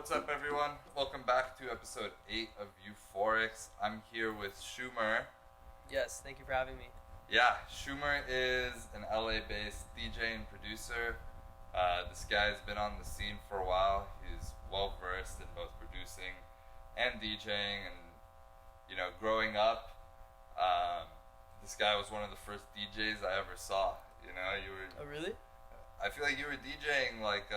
What's up, everyone? Welcome back to episode 8 of Euphorics. I'm here with SHUMR. Yes, thank you for having me. Yeah, SHUMR is an LA-based DJ and producer. This guy's been on the scene for a while. He's well-versed in both producing and DJing. And, growing up, this guy was one of the first DJs I ever saw. You were... Oh, really? I feel like you were DJing like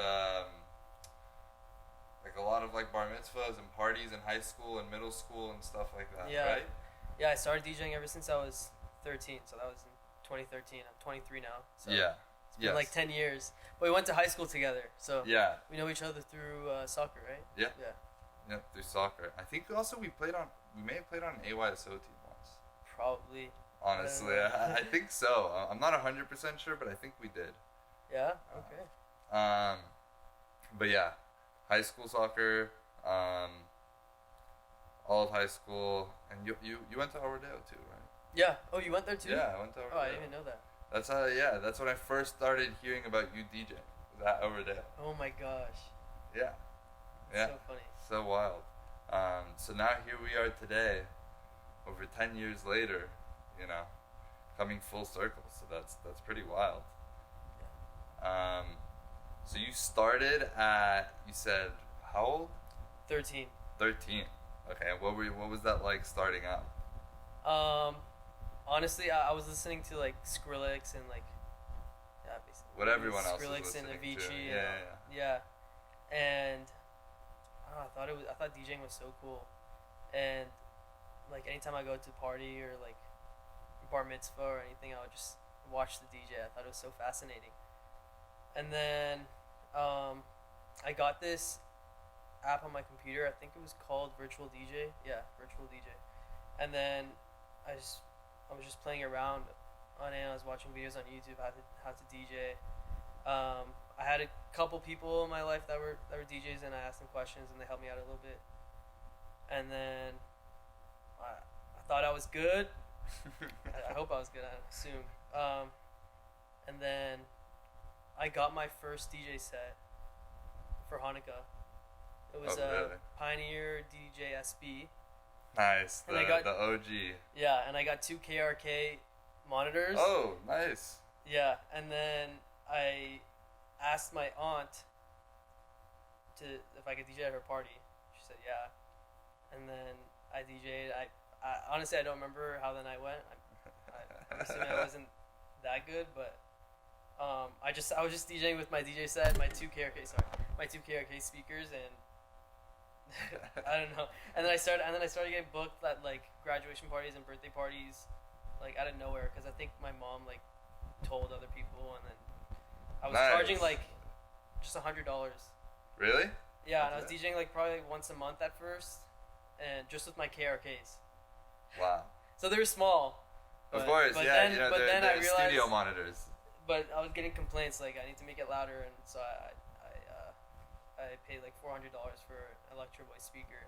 a lot of bar mitzvahs and parties in high school and middle school and stuff like that, Yeah. right? Yeah, I started DJing ever since I was 13, so that was in 2013. I'm 23 now, so Yeah. it's been like 10 years. But we went to high school together, so Yeah. we know each other through soccer, right? Yeah. Yeah. Yeah, through soccer. I think also we may have played on an AYSO team once. Probably. Honestly, I think so. I'm not 100% sure, but I think we did. Yeah? Okay. But yeah, high school soccer, all of high school, and you went to Rodeo too, right? Yeah. Oh, you went there too? Yeah, I went to Rodeo. Oh, I didn't even know that. That's when I first started hearing about you DJing. Was at Rodeo. Oh my gosh. Yeah. Yeah. So funny. So wild. So now here we are today, over 10 years later, coming full circle. So that's pretty wild. Yeah. So you started at, you said, how old? 13. 13. Okay. What was that like starting out? Honestly, I was listening to Skrillex and basically What everyone else was Skrillex and listening to. Avicii. Yeah. And I thought DJing was so cool, and anytime I go to party or bar mitzvah or anything, I would just watch the DJ. I thought it was so fascinating. And then I got this app on my computer. I think it was called Virtual DJ. Yeah, Virtual DJ. And then I was just playing around on it. I was watching videos on YouTube how to DJ. I had a couple people in my life that were DJs, and I asked them questions, and they helped me out a little bit. And then I thought I was good. I hope I was good. I assume. And then I got my first DJ set for Hanukkah. It was really? Pioneer DJ SB. Nice. And The OG. Yeah, and I got 2 KRK monitors. Oh, nice. Yeah, and then I asked my aunt if I could DJ at her party. She said yeah, and then I DJ'd. I honestly I don't remember how the night went. I'm assuming I wasn't that good, but I was just DJing with my DJ set, my 2 KRK speakers, and I don't know. And then I started getting booked at graduation parties and birthday parties, out of nowhere, because I think my mom told other people, and then I was charging just $100. Really? Yeah, and I was DJing probably once a month at first, and just with my KRKs. Wow. So they were small. Of course, but yeah. Then They're I realized studio monitors. But I was getting complaints I need to make it louder, and so I paid $400 for an Electro Voice speaker,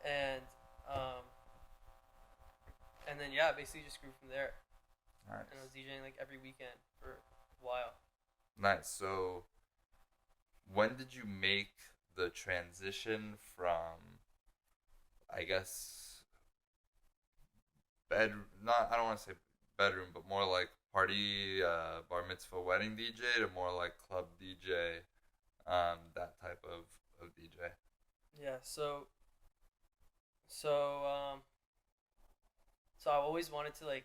and then basically just grew from there. Nice. And I was DJing every weekend for a while. Nice. So, when did you make the transition from, I guess, I don't want to say bedroom, but more party, bar mitzvah, wedding DJ to more club DJ, that type of DJ? Yeah. So I always wanted to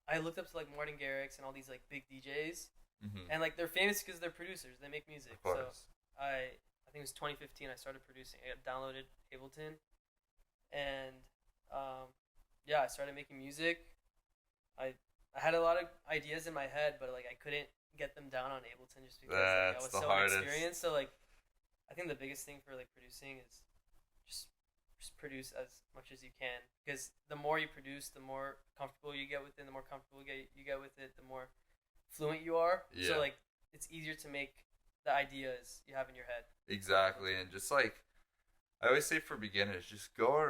I looked up to Martin Garrix and all these big DJs, and they're famous because they're producers. They make music. Of course. So I think it was 2015. I started producing. I downloaded Ableton, and I started making music. I had a lot of ideas in my head, but I couldn't get them down on Ableton just because I was so inexperienced. So I think the biggest thing for producing is just produce as much as you can, because the more you produce, the more comfortable you get with it. The more comfortable you get with it, the more fluent you are. Yeah. So it's easier to make the ideas you have in your head. Exactly, and just I always say for beginners, just go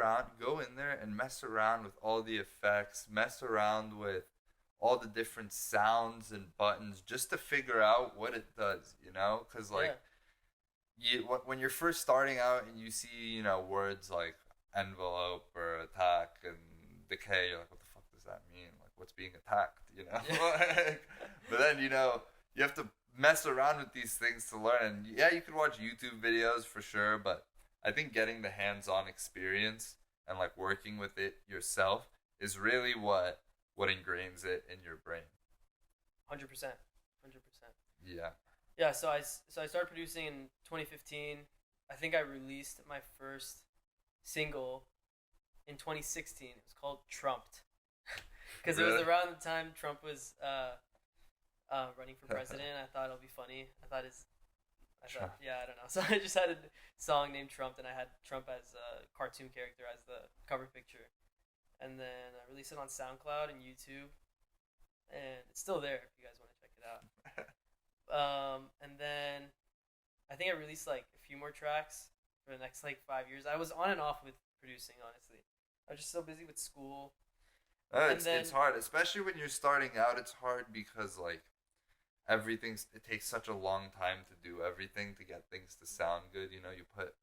in there and mess around with all the effects, mess around with all the different sounds and buttons just to figure out what it does, because when you're first starting out and you see, words like envelope or attack and decay, you're like, what the fuck does that mean? Like, what's being attacked, Yeah. But then, you have to mess around with these things to learn. And yeah, you could watch YouTube videos for sure, but I think getting the hands-on experience and like working with it yourself is really what ingrains it in your brain. 100%. 100%. Yeah. Yeah, so I started producing in 2015. I think I released my first single in 2016. It was called Trumped. Because It was around the time Trump was running for president. I thought it'll be funny. I don't know. So I just had a song named Trumped, and I had Trump as a cartoon character as the cover picture. And then I released it on SoundCloud and YouTube. And it's still there if you guys want to check it out. And then I think I released like a few more tracks for the next like 5 years. I was on and off with producing, honestly. I was just so busy with school. It's hard, especially when you're starting out. It's hard because like it takes such a long time to do everything to get things to sound good. You put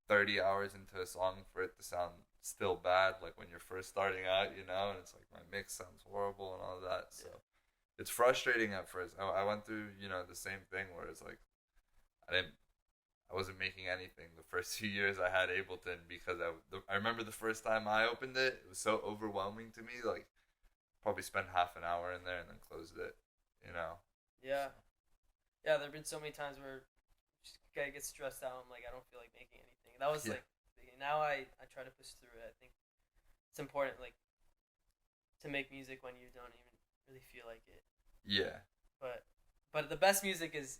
30 hours into a song for it to sound still bad, like when you're first starting out, and it's like my mix sounds horrible and all that. So it's frustrating at first. I went through, the same thing where it's like I wasn't making anything the first few years I had Ableton because I remember the first time I opened it, it was so overwhelming to me. Like, probably spent half an hour in there and then closed it, Yeah. Yeah, there have been so many times where I get stressed out. I'm like, I don't feel like making anything. That was like, now I try to push through it. I think it's important, like, to make music when you don't even really feel like it. Yeah. But the best music is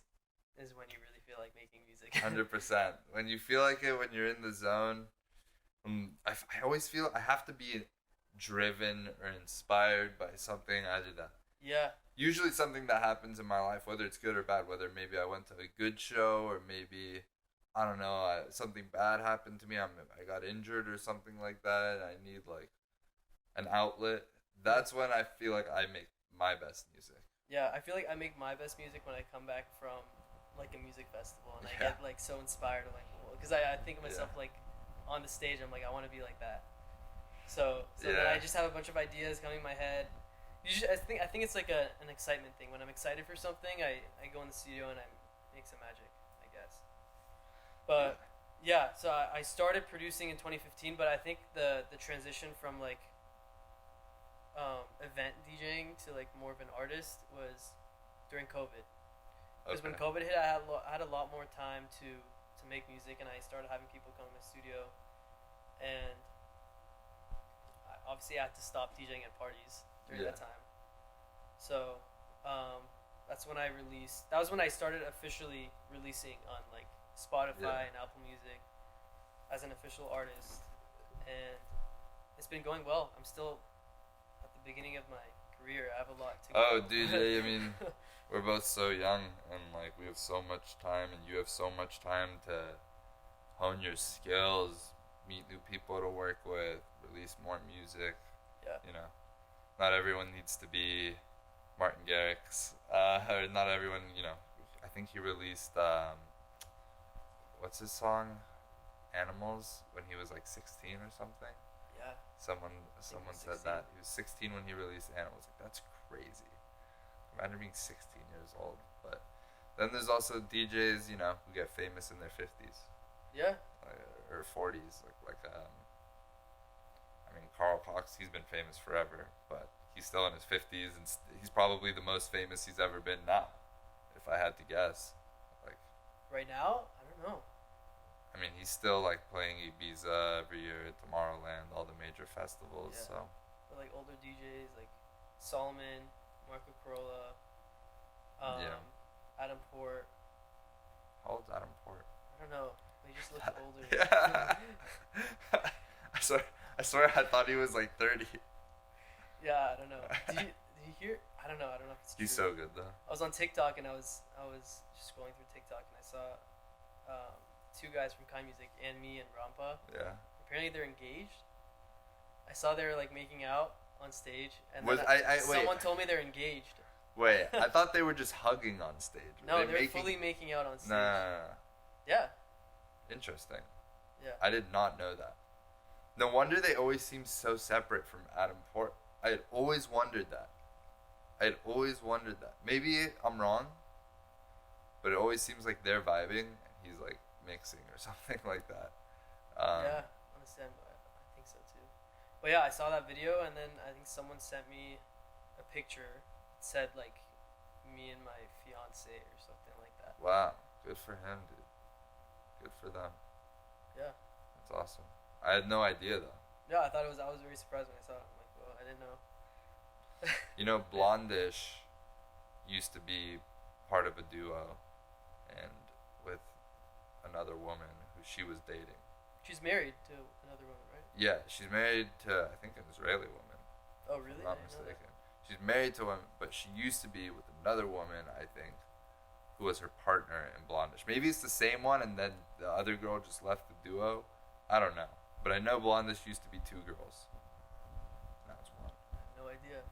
when you really feel like making music. 100%. When you feel like it, when you're in the zone. I always feel I have to be driven or inspired by something. I do that. Yeah. Usually something that happens in my life, whether it's good or bad, whether maybe I went to a good show or maybe, I don't know, something bad happened to me. I got injured or something like that. And I need like an outlet. That's when I feel like I make my best music. Yeah, I feel like I make my best music when I come back from like a music festival and I get like so inspired, like, because I think of myself like on the stage. I'm like, I want to be like that. So then I just have a bunch of ideas coming in my head. I think it's like an excitement thing. When I'm excited for something, I go in the studio and I make some magic, I guess. But yeah, so I started producing in 2015, but I think the transition from like event DJing to like more of an artist was during COVID. Because when COVID hit, I had a lot more time to make music, and I started having people come to my studio, and obviously I had to stop DJing at parties during that time. So that's when I released. That was when I started officially releasing on like Spotify and Apple Music as an official artist, and it's been going well. I'm still at the beginning of my career. I have a lot to go. Oh, DJ, I mean, we're both so young, and like we have so much time, and you have so much time to hone your skills, meet new people to work with, release more music. Yeah. Not everyone needs to be Martin Garrix. Or not everyone, I think he released, what's his song? Animals, when he was like 16 or something. Yeah. Someone said that. He was 16 when he released Animals. Like, that's crazy. Imagine being 16 years old. But then there's also DJs, who get famous in their 50s. Yeah. Or 40s. I mean, Carl Cox, he's been famous forever, but he's still in his 50s, and he's probably the most famous he's ever been now, if I had to guess. Like, right now? I don't know. I mean, he's still like playing Ibiza every year at Tomorrowland, all the major festivals. Yeah. So. But like older DJs like Solomon, Marco Corolla, Adam Port. How old's Adam Port? I don't know. He just looks older. Yeah. I swear I thought he was like 30. Yeah, I don't know. Did you hear? I don't know if it's true. He's so good though. I was on TikTok and I was just scrolling through TikTok and I saw two guys from Kai Music, and me and Rampa. Yeah. Apparently they're engaged. I saw they were like making out on stage, and someone told me they're engaged. Wait, I thought they were just hugging on stage. No, they're fully making out on stage. Nah. Yeah. Interesting. Yeah. I did not know that. No wonder they always seem so separate from Adam Port. I had always wondered that. Maybe I'm wrong, but it always seems like they're vibing and he's like mixing or something like that. Yeah, honestly, I think so too. But yeah, I saw that video, and then I think someone sent me a picture. It said like me and my fiance or something like that. Wow, good for him, dude. Good for them. Yeah. That's awesome. I had no idea though. Yeah, I was very surprised when I saw it. I'm like, well, I didn't know. You know, Blondish used to be part of a duo, and with another woman who she was dating. She's married to another woman, right? Yeah, she's married to, I think, an Israeli woman. Oh, really? If I'm not mistaken. She's married to him, but she used to be with another woman, I think, who was her partner in Blondish. Maybe it's the same one, and then the other girl just left the duo. I don't know, but I know Blondish used to be two girls. Now it's one. No idea.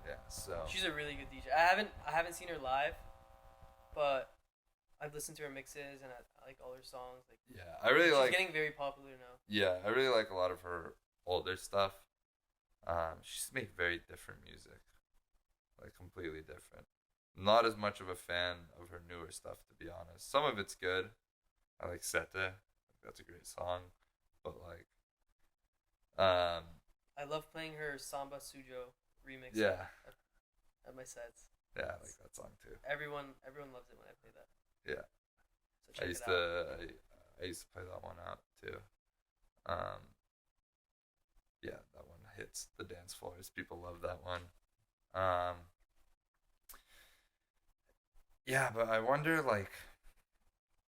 Yeah, so She's a really good DJ. I haven't seen her live, but I've listened to her mixes and I like all her songs. Like, yeah, I really she's getting very popular now. Yeah, I really like a lot of her older stuff. She just makes very different music, like completely different. Not as much of a fan of her newer stuff, to be honest. Some of it's good. I like Sete. That's a great song, but like, I love playing her Samba Sujo remix. Yeah. At my sets. Yeah, I like that song too. Everyone loves it when I play that. Yeah. So check it out. I used to play that one out too. Yeah, that one hits the dance floors. People love that one. Yeah, but I wonder like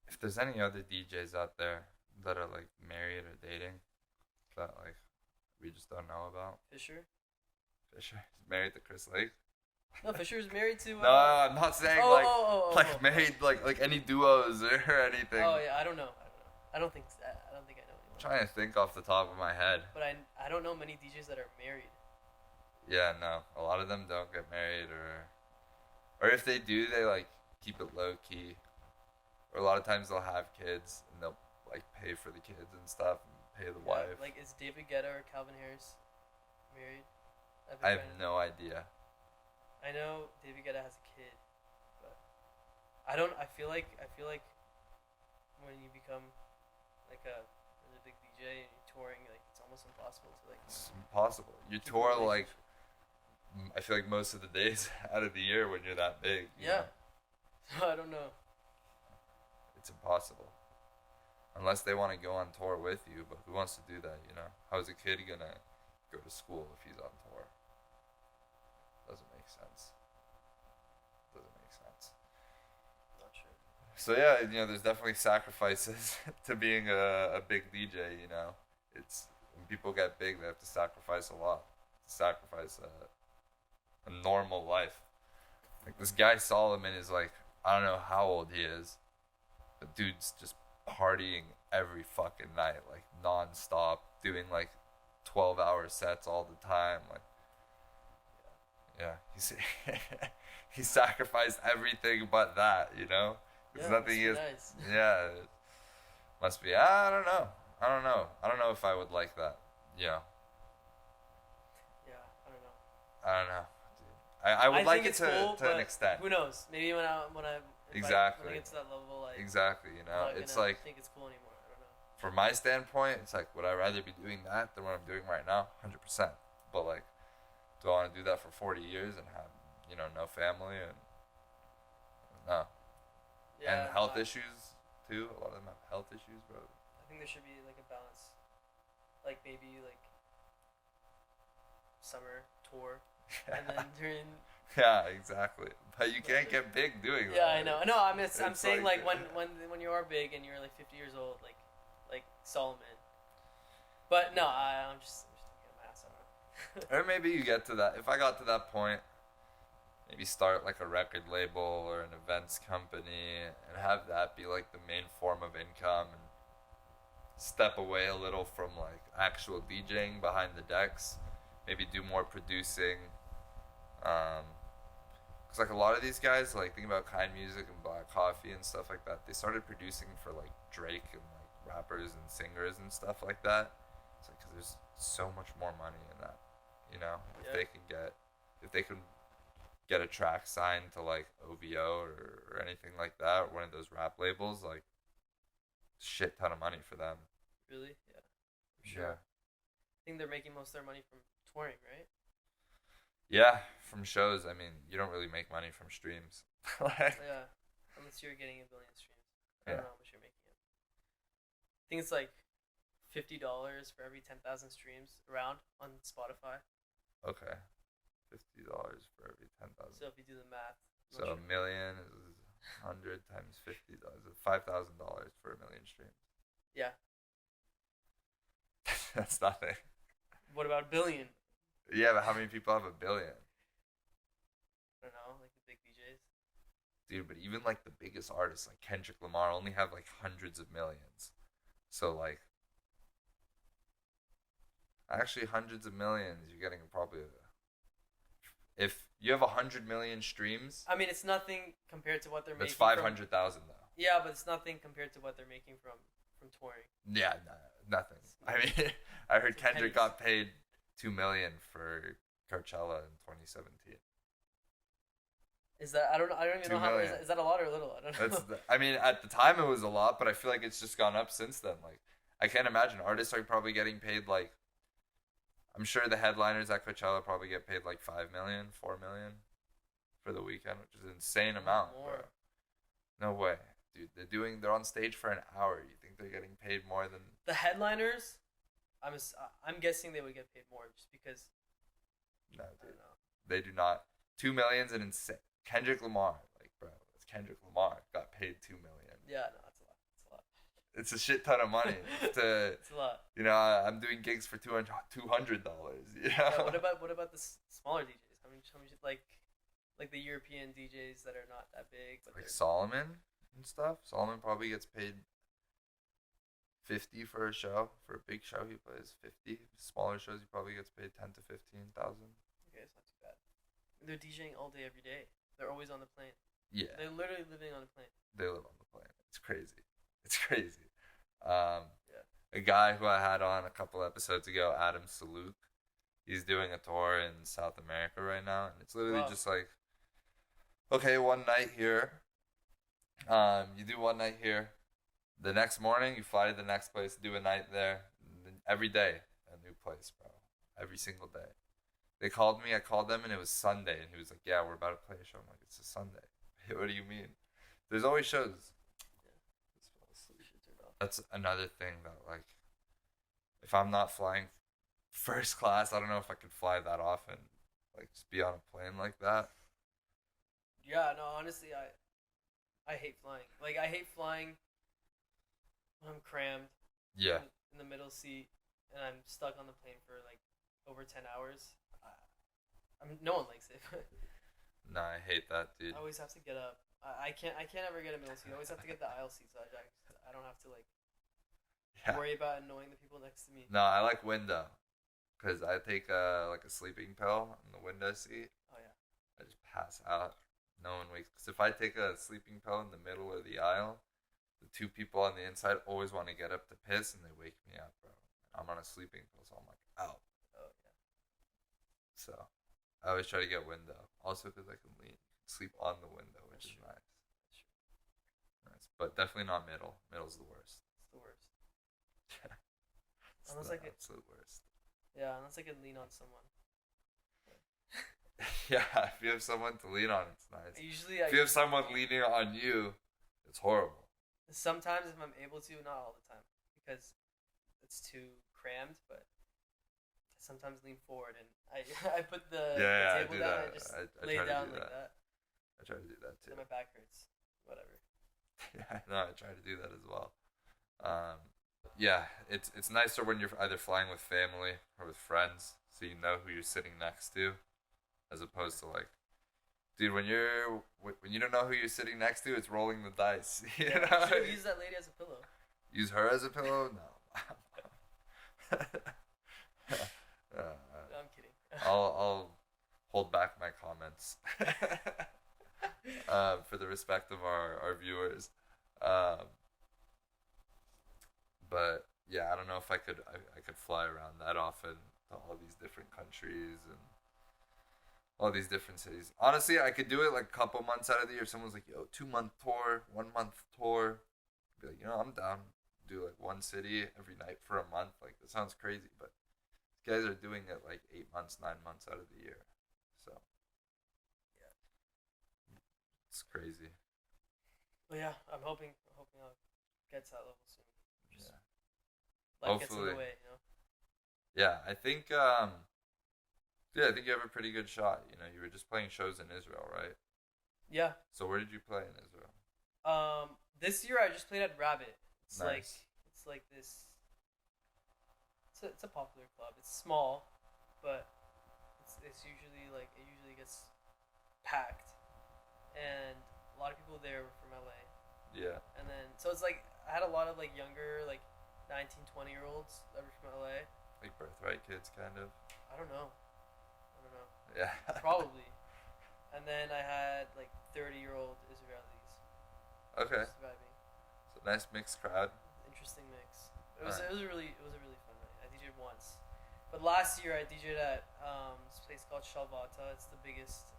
if there's any other DJs out there that are like married or dating that like we just don't know about. Fisher is married to Chris Lake. No, Fisher's married to. No, I'm not saying married like any duos or anything. Oh yeah, I don't know. I don't think I know anyone. I'm trying to think off the top of my head. But I don't know many DJs that are married. Yeah, no, a lot of them don't get married, or if they do, they like keep it low key. Or a lot of times they'll have kids and they'll like pay for the kids and stuff and pay the wife. Like, is David Guetta or Calvin Harris married? I have no idea. I know David Guetta has a kid, but I don't. I feel like when you become like a really big DJ and you're touring, like it's almost impossible to like. It's impossible. You tour like I feel like most of the days out of the year when you're that big. Yeah. So I don't know. It's impossible. Unless they want to go on tour with you, but who wants to do that, you know? How's a kid gonna go to school if he's on tour? Doesn't make sense. Not sure. So yeah, you know, there's definitely sacrifices to being a big DJ, you know? It's, when people get big, they have to sacrifice a lot. Sacrifice a normal life. Like this guy Solomon is like, I don't know how old he is, but dude's just partying every fucking night, like non-stop, doing like 12-hour sets all the time. Like, yeah, he sacrificed everything but that, you know. There's nothing he is. Nice. Yeah, it must be. I don't know. I don't know if I would like that. Yeah. Yeah, I don't know. Dude. I would like it to an extent. Who knows? Maybe when I exactly. when I get to that level, like exactly, you know, it's like think it's cool anymore. I don't know. From my standpoint, it's like, would I rather be doing that than what I'm doing right now? 100%. But like, do I want to do that for 40 years and have, you know, no family and no, and health issues too? A lot of them have health issues, bro. I think there should be like a balance, like maybe like summer tour, and then during. Yeah, exactly. But you can't get big doing that. Yeah, I know. No, I'm saying like when you are big and you're like 50 years old, like Solomon. But no, I'm just thinking my ass off. Or maybe you get to that. If I got to that point, maybe start like a record label or an events company and have that be like the main form of income and step away a little from like actual DJing behind the decks. Maybe do more producing. Cause like a lot of these guys, like think about Kind Music and Black Coffee and stuff like that, they started producing for like Drake and like rappers and singers and stuff like that. It's like, cause there's so much more money in that, you know. If Yeah. if they can get a track signed to like OVO or anything like that, or one of those rap labels, like shit ton of money for them. Really? Yeah. For sure. Yeah. I think they're making most of their money from touring, right? Yeah, from shows. I mean, you don't really make money from streams. Like, Yeah. Unless you're getting a billion streams. I Yeah. don't know how much you're making it. I think it's like $50 for every 10,000 streams around on Spotify. okay, $50 for every 10,000. So if you do the math, So a million is 100 times $50. $5,000 for a million streams. yeah. That's nothing. What about a billion? Yeah, but how many people have a billion? I don't know, like the big DJs. Dude, but even like the biggest artists like Kendrick Lamar only have like hundreds of millions. So like actually hundreds of millions, you're getting probably if you have 100 million streams, I mean, it's nothing compared to what they're that's making. 500,000 though. Yeah, but it's nothing compared to what they're making from touring. Yeah, nothing. I mean, I heard It's Kendrick pennies. got paid $2 million for Coachella in 2017. Is that I don't know. I don't even 2 know how million. is that a lot or a little? I don't know. I mean, at the time it was a lot, but I feel like it's just gone up since then. Like, I can't imagine artists are probably getting paid like. I'm sure the headliners at Coachella probably get paid like 5 million, 4 million for the weekend, which is an insane amount. More. Bro. No way, dude. They're on stage for an hour. You think they're getting paid more than? The headliners, I'm guessing they would get paid more just because No, I dude. don't know. They do not. 2 million's an insane. Kendrick Lamar, like, bro, it's Kendrick Lamar got paid 2 million. Yeah, no, it's a lot. It's a lot. It's a shit ton of money. To, It's a lot. you know, I'm doing gigs for $200. You know? Yeah, what about the smaller DJs? How many like the European DJs that are not that big, but Like they're Solomon and stuff? Solomon probably gets paid 50 for a show. For a big show, he plays 50. Smaller shows, he probably gets paid 10 to 15,000. okay. It's not too bad. They're DJing all day, every day. They're always on the plane. Yeah, They're literally living on a plane. they live on the plane. It's crazy. It's crazy. A guy who I had on a couple episodes ago, Adam Saluk, he's doing a tour in South America right now, and it's literally Wow. just like, okay, one night here. You do one night here. The next morning, you fly to the next place, do a night there. And then every day, a new place, bro. Every single day. They called me, I called them, and it was Sunday. And he was like, yeah, we're about to play a show. I'm like, it's a Sunday. What do you mean? There's always shows. Just fell asleep. Shit turned off. That's another thing that, like, if I'm not flying first class, I don't know if I could fly that often. Like, just be on a plane like that. Yeah, no, honestly, I hate flying. Like, I hate flying when I'm crammed Yeah. in the middle seat and I'm stuck on the plane for like over 10 hours. No one likes it. No, I hate that, dude. I always have to get up. I can't ever get a middle seat. I always have to get the aisle seat so I don't have to like Yeah. worry about annoying the people next to me. No, I like window. Because I take like a sleeping pill in the window seat. Oh yeah. I just pass out. No one wakes. Because if I take a sleeping pill in the middle of the aisle, the two people on the inside always want to get up to piss and they wake me up, bro. I'm on a sleeping pill, so I'm like, out. Oh yeah. So I always try to get window. Also because I can sleep on the window, which That's is true. nice. That's true. Nice. But definitely not middle. Middle's the worst. It's the worst. It's Unless the I could- absolute worst. Yeah, unless I can lean on someone. Yeah, if you have someone to lean on, it's nice. Usually If you have someone leaning on you, it's horrible. sometimes if I'm able to, not all the time, because it's too crammed, but I sometimes lean forward and I put the Yeah, I table do down that. and just I lay try to down do like that. that. I try to do that too. And my back hurts. Whatever. Yeah, no, I try to do that as well. Yeah, it's nicer when you're either flying with family or with friends, so you know who you're sitting next to, as opposed to like, dude, when you don't know who you're sitting next to, it's rolling the dice. You Yeah, know? you should have used that lady as a pillow. Use her as a pillow? No. No, I'm kidding. I'll hold back my comments. For the respect of our viewers. Um, but yeah, I don't know if I could fly around that often to all these different countries and all these different cities. Honestly, I could do it like a couple months out of the year. If someone's like, yo, 2 month tour, 1 month tour, I'd be like, I'm down. Do like one city every night for a month. Like that sounds crazy, but these guys are doing it like 8 months, 9 months out of the year. So Yeah. it's crazy. But yeah, I'm hoping I'll get to that level soon. Just Yeah. life gets in Hopefully. the way, you know. Yeah, I think yeah, I think you have a pretty good shot. You were just playing shows in Israel, right? Yeah. So where did you play in Israel? This year I just played at Rabbit. It's Nice. like this. It's a popular club. It's small, but it's usually like it usually gets packed, and a lot of people there were from LA. Yeah. And then so it's like I had a lot of like younger like 19, 20 year olds that were from LA. Like birthright kids, kind of. I don't know. I don't know. Yeah. Probably. And then I had like 30-year-old Israelis. Okay. Just vibing. So nice mixed crowd. Interesting mix. Alright. It was a really fun night. I DJ'd once, but last year I DJ'd at this place called Shalvata. It's the biggest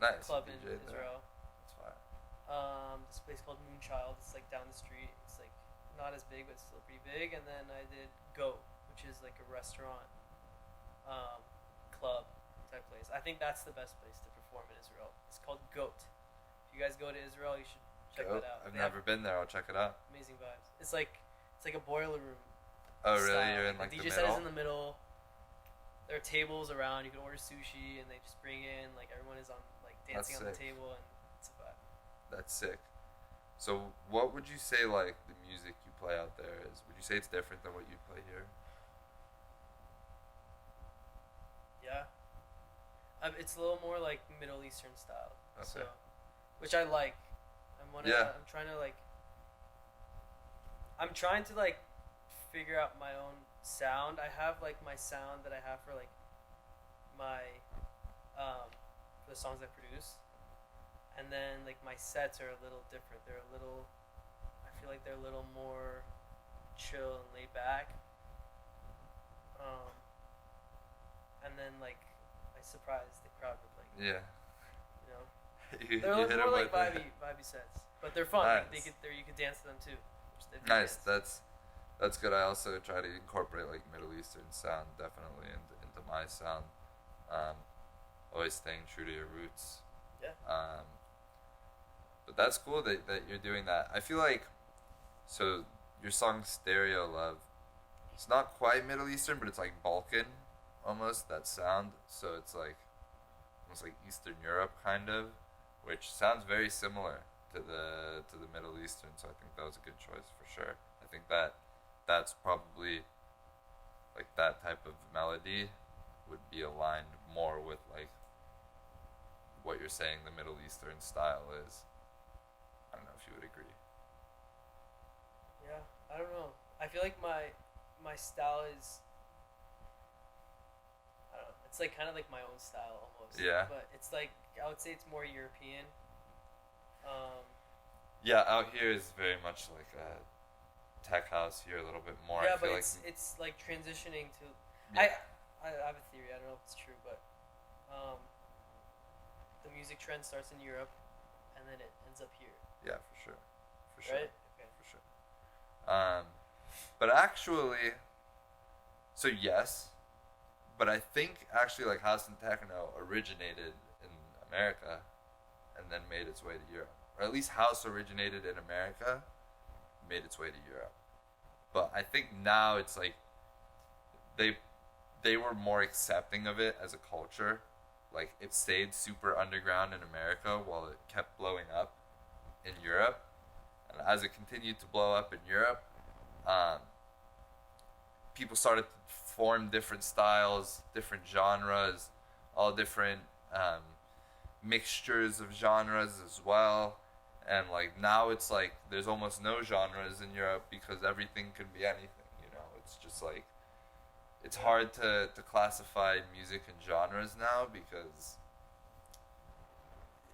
Nice. club you in DJ'd there. Israel. That's fine. This place called Moonchild. It's like down the street. It's like not as big, but it's still pretty big. And then I did Goat, which is like a restaurant, club type place. I think that's the best place to perform in Israel. It's called Goat. If you guys go to Israel, you should check Go. that out. I've They have never been there. I'll check it out. amazing vibes. It's like a boiler room. Oh, really? Style. You're in like the the DJ set is middle? in the middle. There are tables around. You can order sushi, and they just bring in like everyone is on like dancing That's on the sick. table, and it's a vibe. That's sick. So, what would you say like the music you play out there is? Would you say it's different than what you play here? Yeah, it's a little more like Middle Eastern style. Okay. So, which I like. Yeah. I'm trying to like figure out my own sound. I have like my sound that I have for like my for the songs I produce, and then like my sets are a little different. They're a little. I feel like they're a little more chill and laid back. Um, and then like I surprise the crowd with like Yeah. you know you they're hit more 'em like with vibey sets, but they're fun. Like, Nice. you could dance to them too. Nice. That's good. I also try to incorporate like Middle Eastern sound definitely into my sound. Um, always staying true to your roots. Yeah. But that's cool that you're doing that. I feel like so your song Stereo Love, it's not quite Middle Eastern, but it's like Balkan almost that sound. So it's like almost like Eastern Europe kind of, which sounds very similar to the Middle Eastern. So I think that was a good choice for sure. I think that's probably like that type of melody would be aligned more with like what you're saying the Middle Eastern style is. I don't know if you would agree. Yeah, I don't know. I feel like my style is. I don't know. It's like kind of like my own style almost. Yeah. But it's like I would say it's more European. Yeah, out here is very much like a tech house here a little bit more. Yeah, I feel but like it's like transitioning to. Yeah. I have a theory. I don't know if it's true, but the music trend starts in Europe, and then it ends up here. yeah, for sure. For sure. Right. Okay. For sure. But actually, so yes, but I think actually like house and techno originated in America, and then made its way to Europe, or at least house originated in America, made its way to Europe. But I think now it's like they were more accepting of it as a culture. Like it stayed super underground in America while it kept blowing up in Europe, and as it continued to blow up in Europe, people started to form different styles, different genres, all different mixtures of genres as well. And like now it's like there's almost no genres in Europe because everything can be anything, It's just like it's hard to classify music in genres now because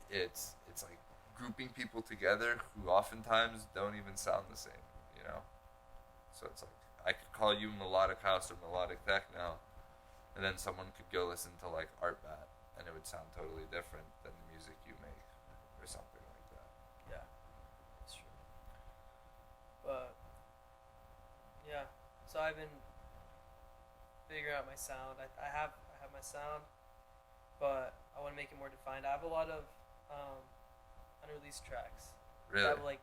it's like grouping people together who oftentimes don't even sound the same, you know. So it's like I could call you melodic house or melodic techno, and then someone could go listen to like Art Bat, and it would sound totally different than the music you make, or something like that. Yeah, it's true. But yeah, so I've been figuring out my sound. I have my sound, but I want to make it more defined. I have a lot of unreleased tracks. Really? That like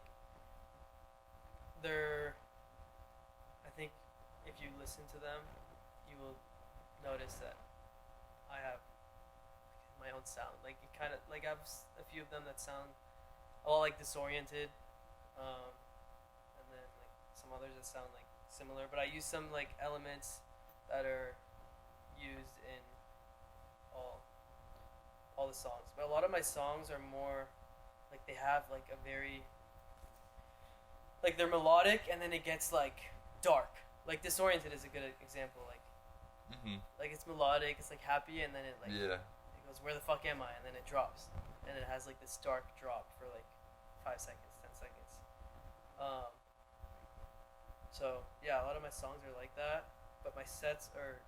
they're. I think if you listen to them, you will notice that I have my own sound. Like it kind of like I have a few of them that sound a lot like disoriented, and then like some others that sound like similar. But I use some like elements that are used in all all the songs. But a lot of my songs are more like they have like a very like they're melodic and then it gets like dark. Like Disoriented is a good example. Like it's melodic, it's like happy, and then it like Yeah. it goes where the fuck am I, and then it drops, and it has like this dark drop for like 5 seconds, 10 seconds. Um. So yeah, a lot of my songs are like that, but my sets are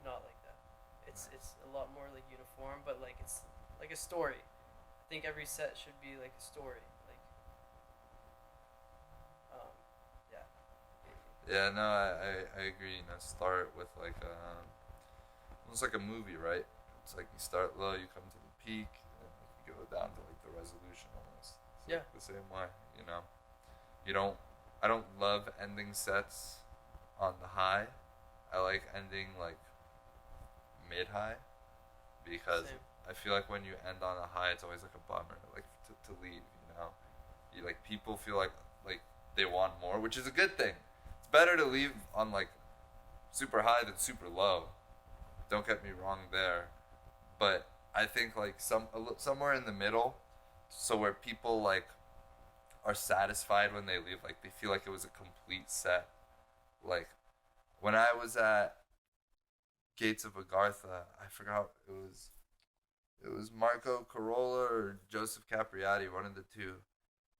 not like that. It's a lot more like uniform, but like it's like a story. I think every set should be like a story. Like, yeah. Yeah, no, I agree. You know, start with like almost like a movie, right? It's like you start low, you come to the peak, and you go down to like the resolution almost. It's Yeah. like the same way, you know. You don't. I don't love ending sets on the high. I like ending like mid high because Same. I feel like when you end on a high, it's always like a bummer, like to leave. You know, you like people feel like they want more, which is a good thing. It's better to leave on like super high than super low. Don't get me wrong there, but I think like somewhere in the middle, so where people like are satisfied when they leave, like they feel like it was a complete set. Like when I was at Gates of Agartha, I forgot it was Marco Carolla or Joseph Capriati, one of the two.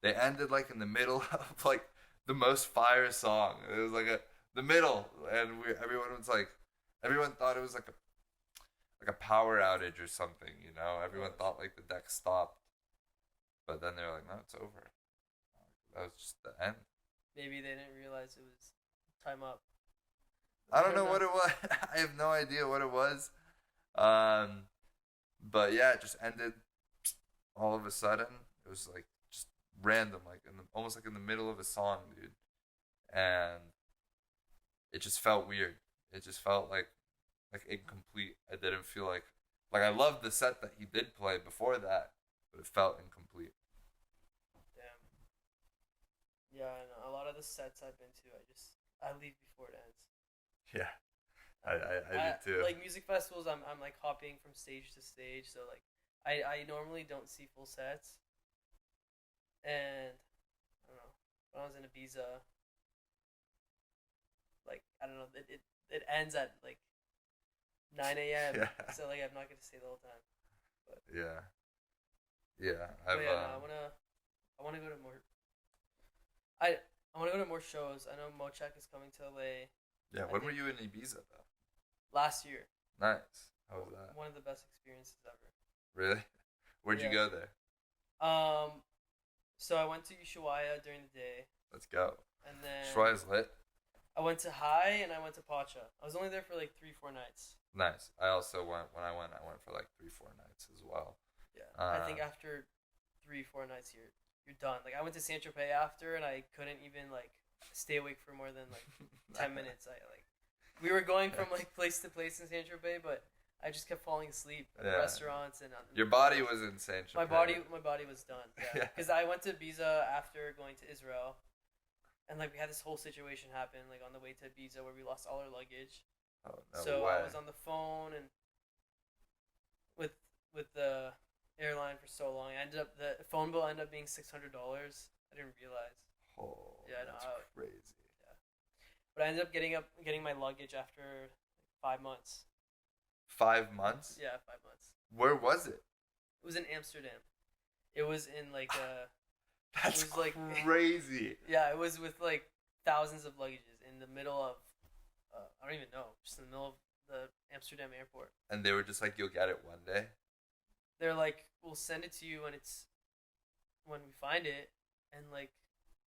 They ended like in the middle of like the most fire song. It was like the middle, and everyone thought it was like a power outage or something. You know, everyone thought like the deck stopped, but then they were like, no, it's over. That was just the end. Maybe they didn't realize it was time up. I don't know what it was. I have no idea what it was. But yeah, it just ended all of a sudden. It was like just random, like almost like in the middle of a song, dude. And it just felt weird. It just felt like incomplete. I didn't feel like I loved the set that he did play before that, but it felt incomplete. Damn. Yeah, I know. A lot of the sets I've been to, I leave before it ends. Yeah, I do too. Like music festivals, I'm like hopping from stage to stage, so like I normally don't see full sets. And I don't know, when I was in Ibiza, like I don't know, it ends at like 9 a.m. Yeah. So like I'm not gonna stay the whole time. But Yeah. Yeah. but yeah, no, I wanna go to more. I wanna go to more shows. I know Mochak is coming to LA. Yeah. When were you in Ibiza though? Last year. Nice. How was that? One of the best experiences ever. Really? Where'd you go there? So I went to Ushuaia during the day, Let's go. and then Schwei's lit. I went to High and I went to Pacha. I was only there for like 3-4 nights. Nice. I also went I went for like 3-4 nights as well. Yeah, I think after 3-4 nights you're done. Like I went to Saint Tropez after, and I couldn't even like stay awake for more than like 10 minutes. We were going from like place to place in Saint Tropez, but I just kept falling asleep at the restaurants and. Your body was in Saint Tropez. My body was done. Yeah, because I went to Ibiza after going to Israel, and like we had this whole situation happen like on the way to Ibiza where we lost all our luggage. Oh no So way. I was on the phone and with the airline for so long. The phone bill ended up being $600. I didn't realize. Oh, Yeah, no, that's crazy. But I ended up getting my luggage after like 5 months. 5 months? Yeah, 5 months. Where was it? It was in Amsterdam. It was in like a. That's it was like, crazy. Yeah, it was with like thousands of luggages in the middle of. I don't even know, just in the middle of the Amsterdam airport. And they were just like, "You'll get it one day." They're like, "We'll send it to you when we find it," and like,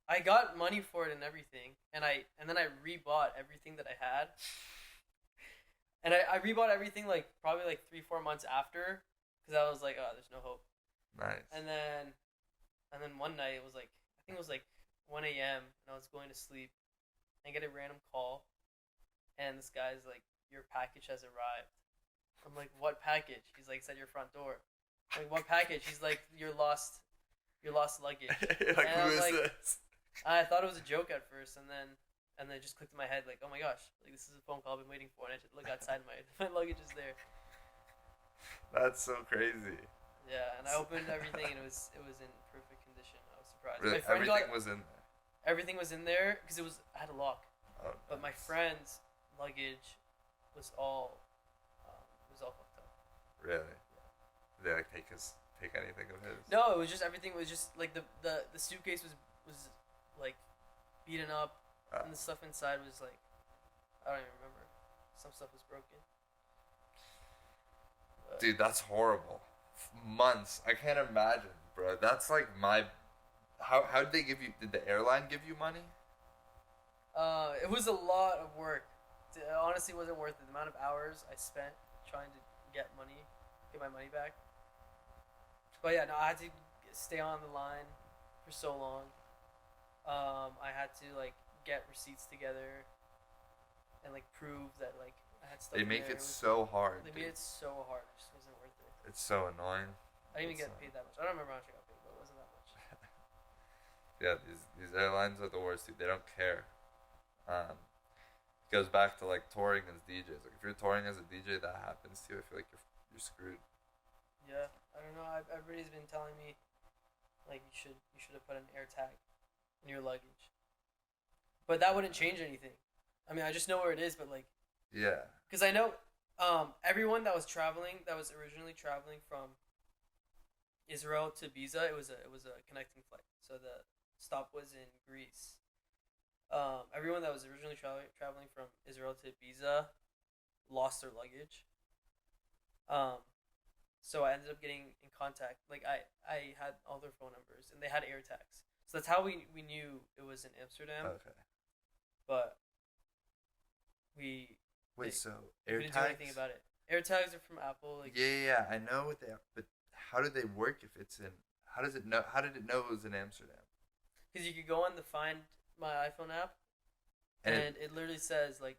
I got money for it and everything, and then I rebought everything that I had, and I rebought everything like probably like 3-4 months after, because I was like, oh, there's no hope. Nice. And then one night it was like, I think it was like 1 a.m. and I was going to sleep, and I get a random call, and this guy's like, "Your package has arrived." I'm like, "What package?" He's like, "It's at your front door." I'm like, "What package?" He's like, "Your lost luggage." Like, and who is like, this? I thought it was a joke at first, and then it just clicked in my head, like, oh my gosh, like this is a phone call I've been waiting for, and I just look outside, my luggage is there. That's so crazy. Yeah, and I opened everything, and it was in perfect condition. I was surprised. Really? My friend Everything was in there. everything was in there because I had a lock, Oh, but my friend's luggage was all fucked up. Really? Did they like take anything of his? No, it was just everything was just like the suitcase was like beaten up, and the stuff inside was like, I don't even remember. Some stuff was broken. Dude, that's horrible. Months. I can't imagine, bro. That's like my. How did they give you? Did the airline give you money? It was a lot of work. It honestly wasn't worth it. The amount of hours I spent trying to get my money back. But yeah, no, I had to stay on the line for so long. I had to like get receipts together and like prove that like I had stuff. They make it so hard. They made it so hard. It just wasn't worth it. It's so annoying. I didn't even get paid that much. I don't remember how much I got paid, but it wasn't that much. Yeah, these airlines are the worst, dude. They don't care. It goes back to like touring as DJs. Like if you're touring as a DJ, that happens to you. I feel like you're screwed. Yeah, I don't know. Everybody's been telling me like you should have put an air tag in your luggage, but that wouldn't change anything. I mean, I just know where it is, but like, yeah, because I know everyone that was originally traveling from Israel to Ibiza, it was a connecting flight, so the stop was in Greece. Everyone that was originally traveling from Israel to Ibiza lost their luggage. So I ended up getting in contact. Like I had all their phone numbers, and they had air tags. So that's how we knew it was in Amsterdam. Okay. But we so we didn't do anything about it. Air tags are from Apple. Like, yeah, I know what they are, but how do they work if it's in? How did it know it was in Amsterdam? Because you could go on the Find My iPhone app, and it literally says like.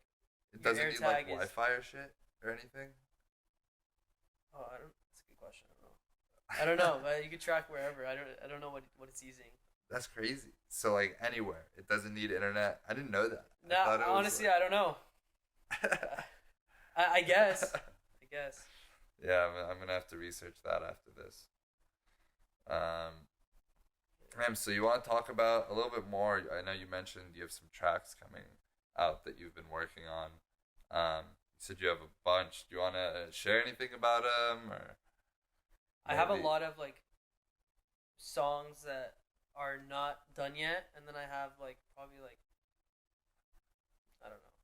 It doesn't need like Wi-Fi or shit or anything. Oh, that's a good question. I don't know, but you could track wherever. I don't know what it's using. That's crazy. So like anywhere, it doesn't need internet. I didn't know that. No, honestly, I don't know. I guess. Yeah, I'm gonna have to research that after this. So you want to talk about a little bit more? I know you mentioned you have some tracks coming out that you've been working on. You said you have a bunch. Do you want to share anything about them, or? I have a lot of like songs that are not done yet, and then I have like probably like I don't know,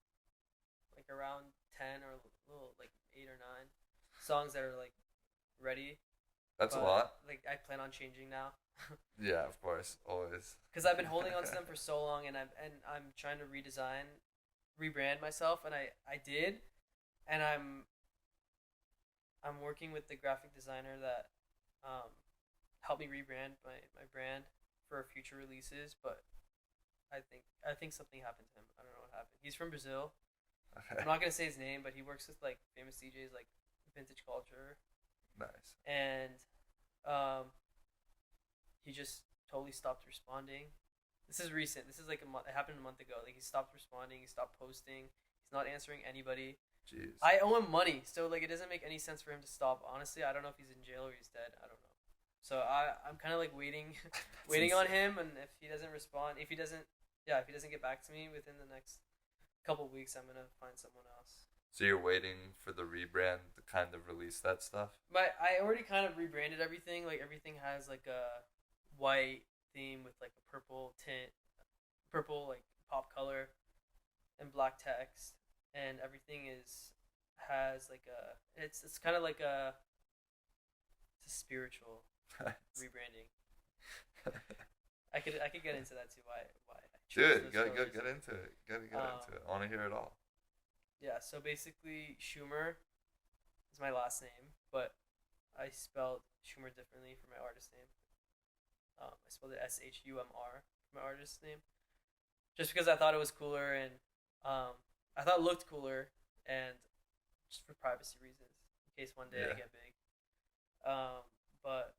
like around 10 or a little like 8 or 9 songs that are like ready. That's a lot. Like I plan on changing now. Yeah, of course, always. Because I've been holding on to them for so long, and I'm trying to rebrand myself, and I did, and I'm working with the graphic designer that helped me rebrand my brand for future releases, but I think something happened to him. I don't know what happened. He's from Brazil. Okay. I'm not gonna say his name, but he works with like famous DJs like Vintage Culture. Nice. And he just totally stopped responding. This is recent. This is like it happened a month ago. Like he stopped responding. He stopped posting. He's not answering anybody. Jeez. I owe him money, so like it doesn't make any sense for him to stop. Honestly, I don't know if he's in jail or he's dead. I don't know. So I'm kind of like waiting on him, and if he doesn't respond, if he doesn't get back to me within the next couple of weeks, I'm gonna find someone else. So you're waiting for the rebrand to kind of release that stuff? I already kind of rebranded everything. Like everything has like a white theme with like a purple tint, purple like pop color, and black text, and everything is has like a it's kind of like it's a spiritual rebranding. I could get into that too. Why I chose Dude, those gotta colors. get into it. Gotta get into it. I want to hear it all. Yeah, so basically SHUMR is my last name, but I spelled SHUMR differently for my artist name. I spelled it SHUMR for my artist name, just because I thought it was cooler and I thought it looked cooler, and just for privacy reasons, in case one day I get big. But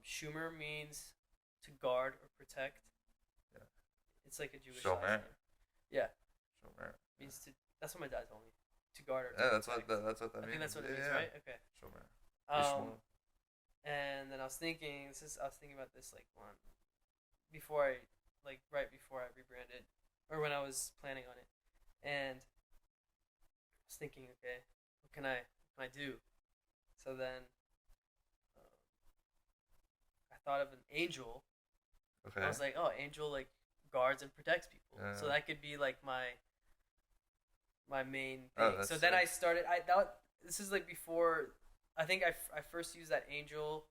SHUMR means to guard or protect. Yeah. It's like a Jewish SHUMR. last name. Yeah. SHUMR. Means to. That's what my dad told me. To guard or. Yeah, that's protect. what that means. I think that's what it means, right? Okay. SHUMR. And then I was thinking about this like one before right before I rebranded, or when I was planning on it, and I was thinking, okay, what can I do? So then I thought of an angel. Okay. I was like, oh, angel like guards and protects people. Yeah. So that could be like my main Oh, thing. that's So then sick. I started. This is like before. I think I first used that angel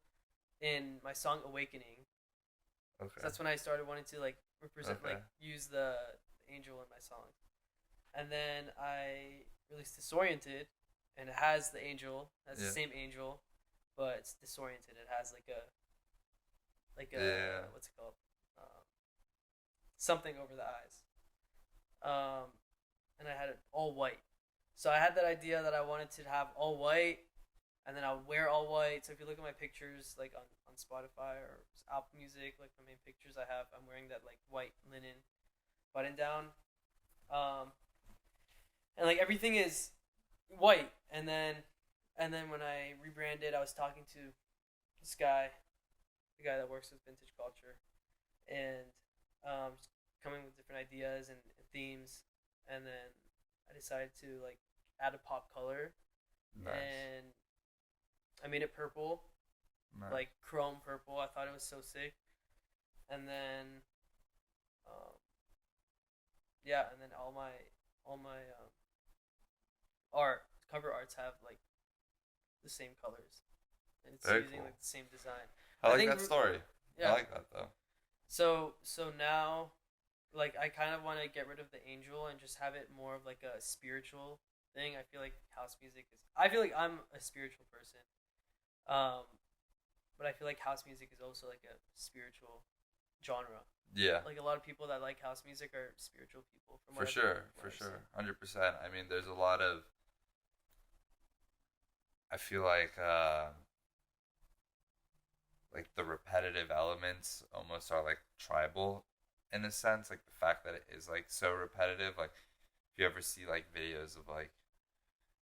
in my song Awakening. Okay. So that's when I started wanting to like represent, Okay. like use the angel in my songs. And then I released Disoriented, and it has the angel, has the same angel, but it's disoriented. It has like a what's it called? Something over the eyes. And I had it all white. So I had that idea that I wanted to have all white, and then I would wear all white. So if you look at my pictures, like on Spotify or Apple Music, like my main pictures I'm wearing that like white linen button down. And like everything is white. And then when I rebranded, I was talking to this guy, the guy that works with vintage culture, and just coming with different ideas and themes. And then I decided to like add a pop color. Nice. And I made it purple, Nice. like chrome purple. I thought it was so sick. And then, and then all my cover arts have like the same colors, and it's Very using cool. like the same design. I like think that story. Yeah. I like that though. So now, like I kind of want to get rid of the angel and just have it more of like a spiritual thing. I feel like house music is. I feel like I'm a spiritual person, but I feel like house music is also like a spiritual genre. Yeah. Like a lot of people that like house music are spiritual people. For sure, 100%. I mean, there's a lot of. I feel like the repetitive elements almost are like tribal, in a sense. Like the fact that it is like so repetitive. Like if you ever see like videos of like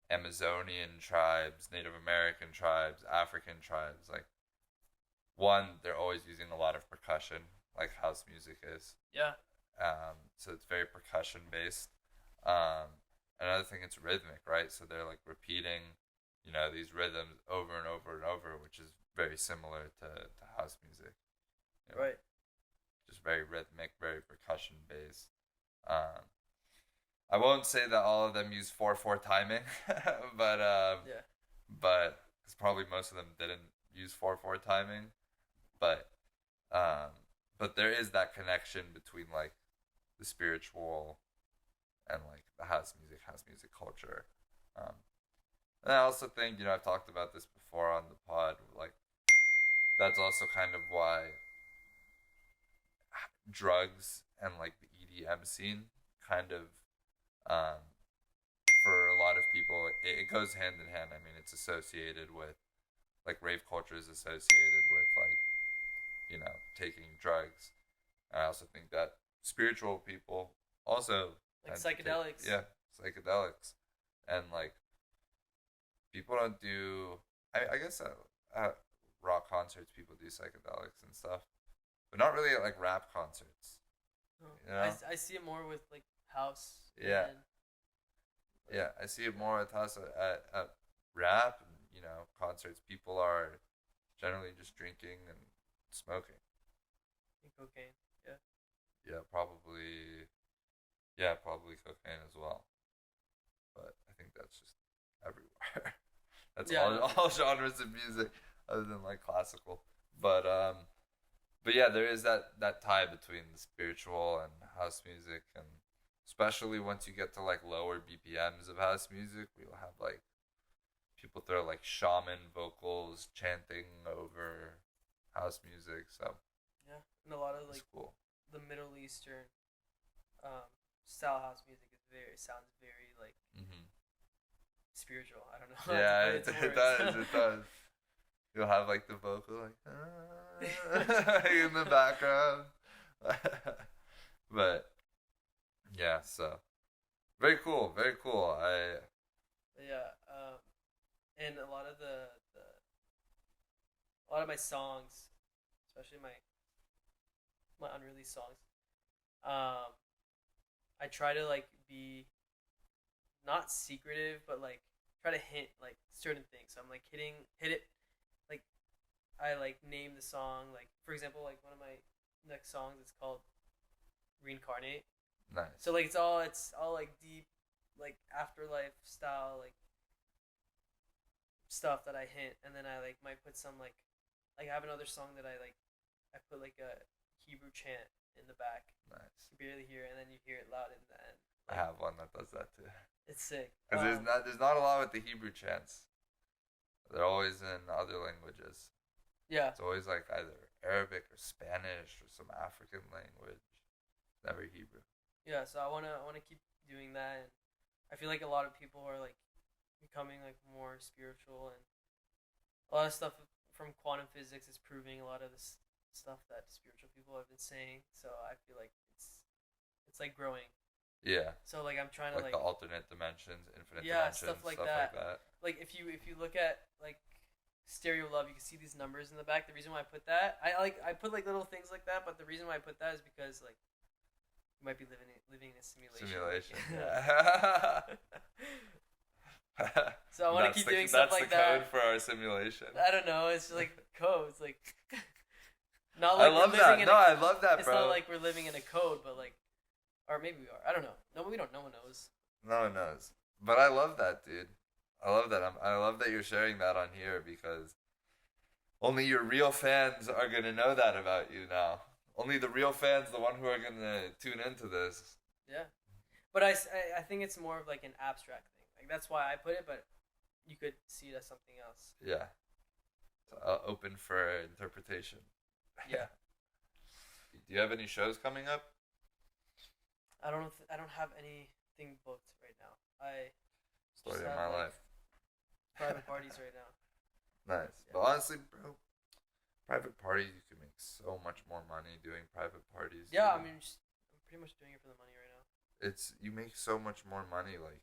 Amazonian tribes, Native American tribes, African tribes, like one, they're always using a lot of percussion, like house music is. Yeah. So it's very percussion based. Another thing, it's rhythmic, right? So they're like repeating, these rhythms over and over and over, which is very similar to house music. Right. Just very rhythmic, very percussion based. I won't say that all of them use 4/4 timing, but because probably most of them didn't use 4/4 timing, but there is that connection between like the spiritual and like the house music culture. And I also think, I've talked about this before on the pod, like that's also kind of why drugs and like the EDM scene kind of for a lot of people it goes hand in hand. I mean, it's associated with like rave culture is associated with like taking drugs. I also think that spiritual people also like psychedelics. Psychedelics, and like people don't do. I guess at rock concerts people do psychedelics and stuff, but not really at like rap concerts. Oh. I see it more with like house. Yeah. And, Yeah, I see it more at house at rap and concerts. People are generally just drinking and smoking. And cocaine. Yeah. Yeah, probably. Yeah, probably cocaine as well. But I think that's just everywhere. That's Yeah. all genres of music other than like classical. But yeah, there is that tie between the spiritual and house music, and especially once you get to like lower BPMs of house music, we'll have like people throw like shaman vocals chanting over house music. So Yeah. And a lot of it's like cool. the Middle Eastern um, style house music is sounds very like Mm-hmm. spiritual. I don't know. How Yeah, to put it into does. words. It does. You'll have like the vocal like in the background. But yeah, so very cool, very cool. Yeah. And a lot of my songs, especially my unreleased songs, um, I try to like be not secretive, but like try to hint like certain things. So I'm like hit it like I like name the song like for example like one of my next songs it's called Reincarnate. Nice. So like it's all like deep like afterlife style like stuff that I hint and then I like might put some like I have another song that I put like a Hebrew chant in the back. Nice. You barely hear it and then you hear it loud in the end. I have one that does that too. It's sick. Because there's not a lot with the Hebrew chants. They're always in other languages. Yeah. It's always like either Arabic or Spanish or some African language. Never Hebrew. Yeah, so I wanna keep doing that, and I feel like a lot of people are like becoming like more spiritual, and a lot of stuff from quantum physics is proving a lot of this stuff that spiritual people have been saying. So I feel like it's like growing. Yeah. So like I'm trying to Like the alternate dimensions, infinite yeah, dimensions, stuff like that. Like if you look at like stereo love, you can see these numbers in the back. The reason why I put that, I put like little things like that, but the reason why I put that is because like you might be living in a simulation. Yeah. So I want to keep doing stuff like that. That's the code for our simulation. I don't know. It's just like codes, like not like I love that. No, I love that, it's bro. It's not like we're living in a code, but like, or maybe we are. I don't know. No, we don't. No one knows. No one knows. But I love that, dude. I love that. I love that you're sharing that on here because only your real fans are gonna know that about you now. Only the real fans, the one who are gonna tune into this. Yeah, but I think it's more of like an abstract thing. Like that's why I put it, but you could see it as something else. Yeah. So, open for interpretation. Yeah. Do you have any shows coming up? I don't have anything booked right now. I story of my life. Private parties right now. Nice. Yeah. But honestly, bro, private parties you can make so much more money doing private parties. Yeah, I mean, I'm pretty much doing it for the money right now. You make so much more money. Like,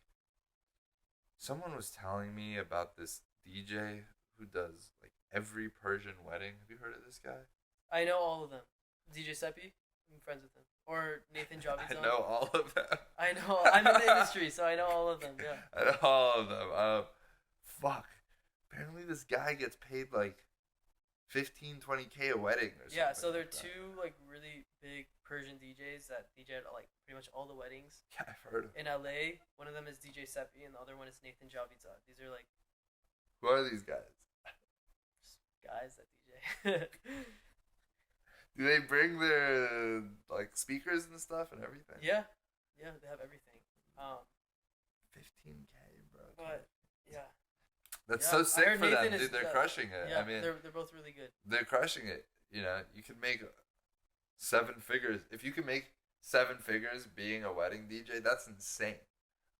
someone was telling me about this DJ who does like every Persian wedding. Have you heard of this guy? I know all of them. DJ Seppi, I'm friends with him. Or Nathan Javidson. I know all of them. I know. I'm in the industry, so I know all of them. Yeah. I know all of them. Fuck. Apparently, this guy gets paid like 15, 20K a wedding or something. Yeah, so there are two like really big Persian DJs that DJ at like pretty much all the weddings. Yeah, I've heard of them. In LA, one of them is DJ Seppi, and the other one is Nathan Javidson. These are like. Who are these guys? Just guys that DJ. Do they bring their like speakers and stuff and everything? Yeah, they have everything. 15K, bro. But yeah. That's so sick for them, dude. They're crushing it. Yeah, I mean, they're both really good. They're crushing it. You know, you can make 7 figures. If you can make 7 figures being a wedding DJ, that's insane.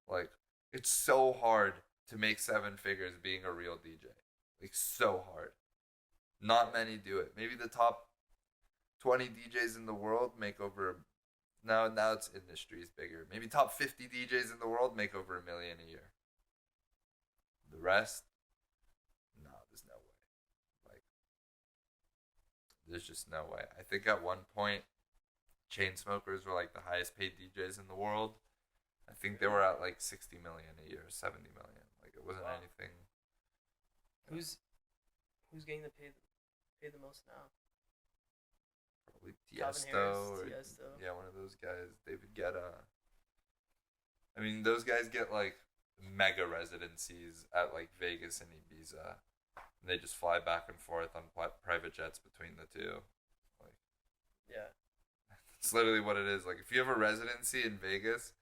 Like, it's so hard to make 7 figures being a real DJ. Like, so hard. Not many do it. Maybe the top 20 DJs in the world make over. Now it's industry's bigger. Maybe top 50 DJs in the world make over $1 million a year. The rest, no, there's no way. Like, there's just no way. I think at one point, Chainsmokers were like the highest paid DJs in the world, I think they were at like 60 million a year, 70 million. Like it wasn't anything. Who's getting the pay the most now? Probably Calvin Tiesto Harris, or Tiesto. yeah, one of those guys. David Guetta. I mean, those guys get like mega residencies at like Vegas and Ibiza. And they just fly back and forth on private jets between the two. Like, yeah, it's literally what it is. Like if you have a residency in Vegas,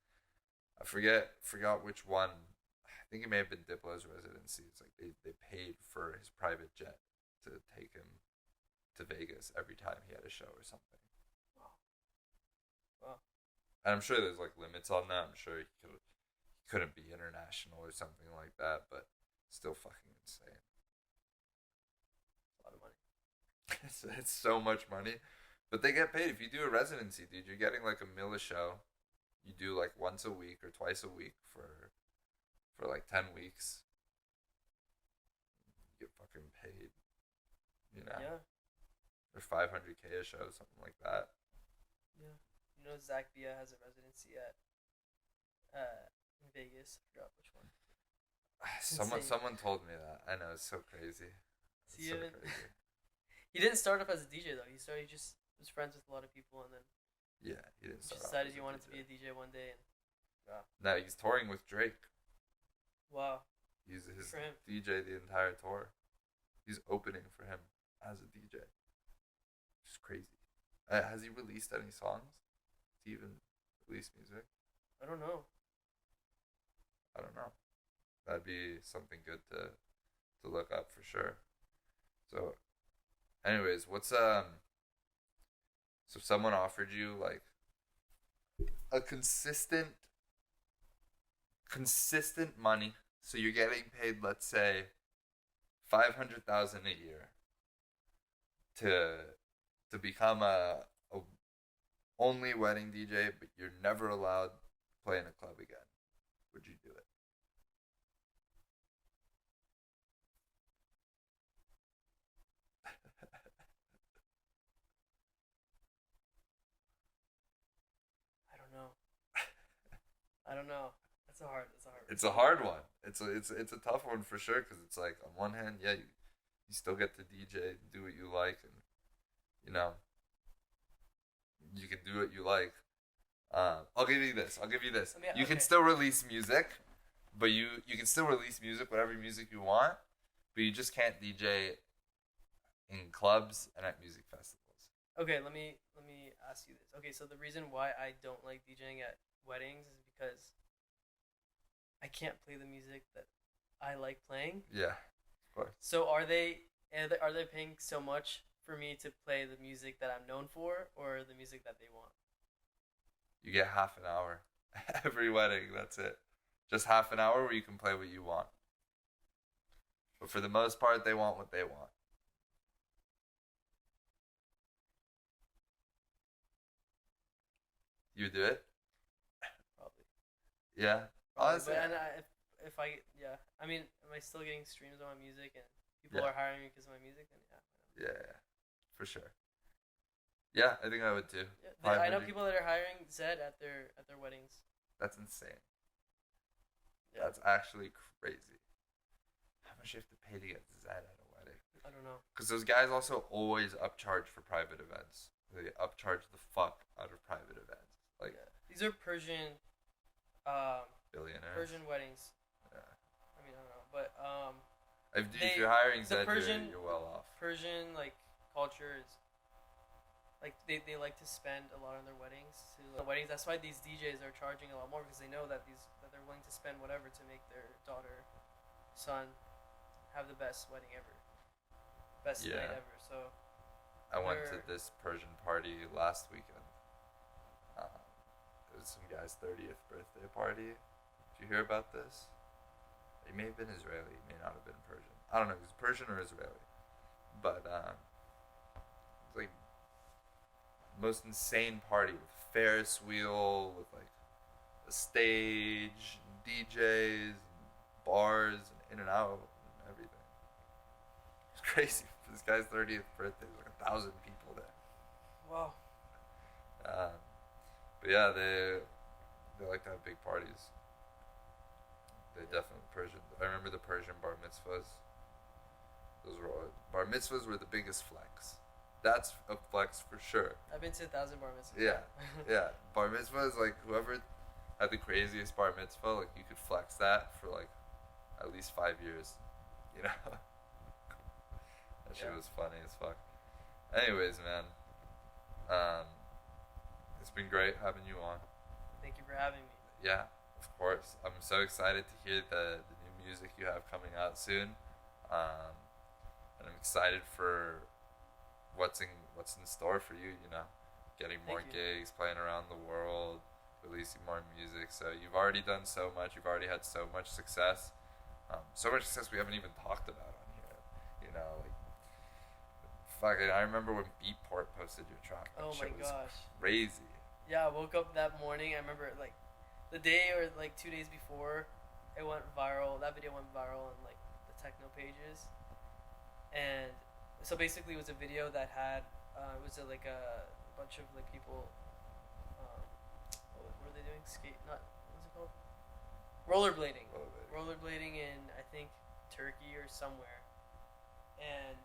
I forgot which one. I think it may have been Diplo's residency. It's like they paid for his private jet to take him to Vegas every time he had a show or something. Wow. And I'm sure there's like limits on that. I'm sure he couldn't be international or something like that, but still fucking insane. A lot of money. It's so much money, but they get paid if you do a residency, dude. You're getting like $1 million a show. You do like once a week or twice a week for like 10 weeks. You get fucking paid, you know. Yeah. Or $500K a show, something like that. Yeah. You know, Zach Bia has a residency at in Vegas. I forgot which one. Someone told me that. I know, it's so crazy. It's so crazy. He didn't start up as a DJ though. He just was friends with a lot of people, and then yeah, he didn't start. Decided he wanted to be a DJ one day, and now he's touring with Drake. Wow. He's his DJ the entire tour. He's opening for him as a DJ. It's crazy. Has he released any songs? Has he even released music? I don't know. That'd be something good to look up for sure. So, anyways, what's so someone offered you like a consistent money, so you're getting paid, let's say, $500,000 a year to become a only wedding DJ, but you're never allowed to play in a club again. Would you do it? I don't know. It's a hard. It's a hard one. It's a tough one for sure, because it's like on one hand, yeah, you still get to DJ, do what you like, and you know, you can do what you like. I'll give you this. You can still release music, but you can still release music, whatever music you want, but you just can't DJ in clubs and at music festivals. Okay, let me ask you this. Okay, so the reason why I don't like DJing at weddings is because I can't play the music that I like playing. Yeah, of course. So are they paying so much for me to play the music that I'm known for, or the music that they want? You get half an hour every wedding. That's it. Just half an hour where you can play what you want. But for the most part, they want what they want. You do it? Probably. Yeah. Honestly. But I mean, am I still getting streams on my music and people are hiring me because of my music? Then yeah, for sure. Yeah, I think I would too. Yeah, I know people that are hiring Zed at their weddings. That's insane. Yeah. That's actually crazy. How much you have to pay to get Zed at a wedding? I don't know. Because those guys also always upcharge for private events. They upcharge the fuck out of private events. Like these are Persian billionaires. Persian weddings. Yeah. I mean, I don't know, but if you're hiring Zed, you're well off. Persian like culture is like they like to spend a lot on their weddings. That's why these DJs are charging a lot more, because they know that they're willing to spend whatever to make their daughter, son, have the best wedding ever, best night ever. So I went to this Persian party last weekend. It was some guy's 30th birthday party. Did you hear about this? He may have been Israeli. He may not have been Persian. I don't know if he's Persian or Israeli. But it's like most insane party with Ferris wheel, with like a stage, and DJs, and bars, and in and out, and everything. It's crazy. For this guy's 30th birthday, there's like 1,000 people there. Wow. But yeah, They like to have big parties. They definitely Persian. I remember the Persian bar mitzvahs. Those were all, bar mitzvahs were the biggest flex. That's a flex for sure. I've been to 1,000 bar mitzvahs. Yeah, yeah. Bar mitzvah is like whoever had the craziest bar mitzvah, like you could flex that for like at least 5 years. You know? That shit was funny as fuck. Anyways, man. It's been great having you on. Thank you for having me. Yeah, of course. I'm so excited to hear the new music you have coming out soon. And I'm excited for what's in store for you, you know. Getting more gigs, playing around the world, releasing more music. So you've already done so much. You've already had so much success. So much success we haven't even talked about on here. You know, like, fucking, I remember when Beatport posted your track. Oh my gosh. Crazy. Yeah, I woke up that morning. I remember like the day or like 2 days before it went viral. That video went viral on like the techno pages. And so basically it was a video that had it was like a bunch of like people what were they doing? Not what's it called? Rollerblading in I think Turkey or somewhere. And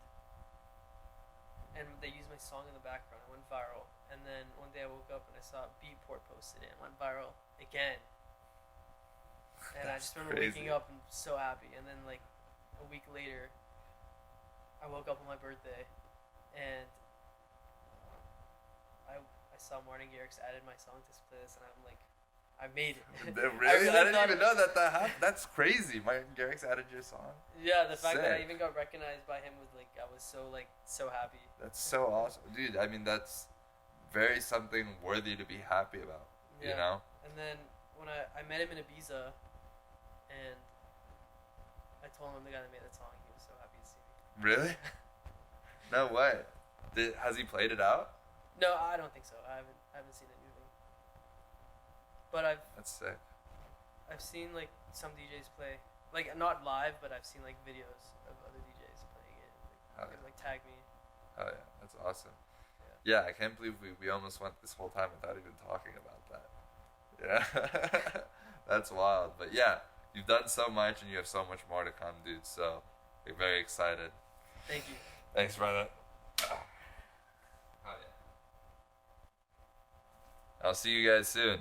they used my song in the background. It went viral. And then one day I woke up and I saw Beatport posted it. It went viral again. And I just remember waking up and so happy. And then like a week later, I woke up on my birthday, and I saw Martin Garrix added my song to this playlist, and I'm like, I made it. Really? I didn't even know that happened. That's crazy. Martin Garrix added your song. Yeah, the fact that I even got recognized by him was like, I was so happy. That's so awesome, dude. I mean, that's very something worthy to be happy about. Yeah. You know. And then when I met him in Ibiza, and I told him the guy that made that song, he was so happy to see me. Really? No way. Has he played it out? No, I don't think so. I haven't seen anything. But That's sick. I've seen like some DJs play, like not live, but I've seen like videos of other DJs playing it. Like tag me. Oh yeah, that's awesome. Yeah, I can't believe we almost went this whole time without even talking about that. Yeah, that's wild. But yeah, you've done so much and you have so much more to come, dude. So we're very excited. Thank you. Thanks, brother. Oh yeah. I'll see you guys soon.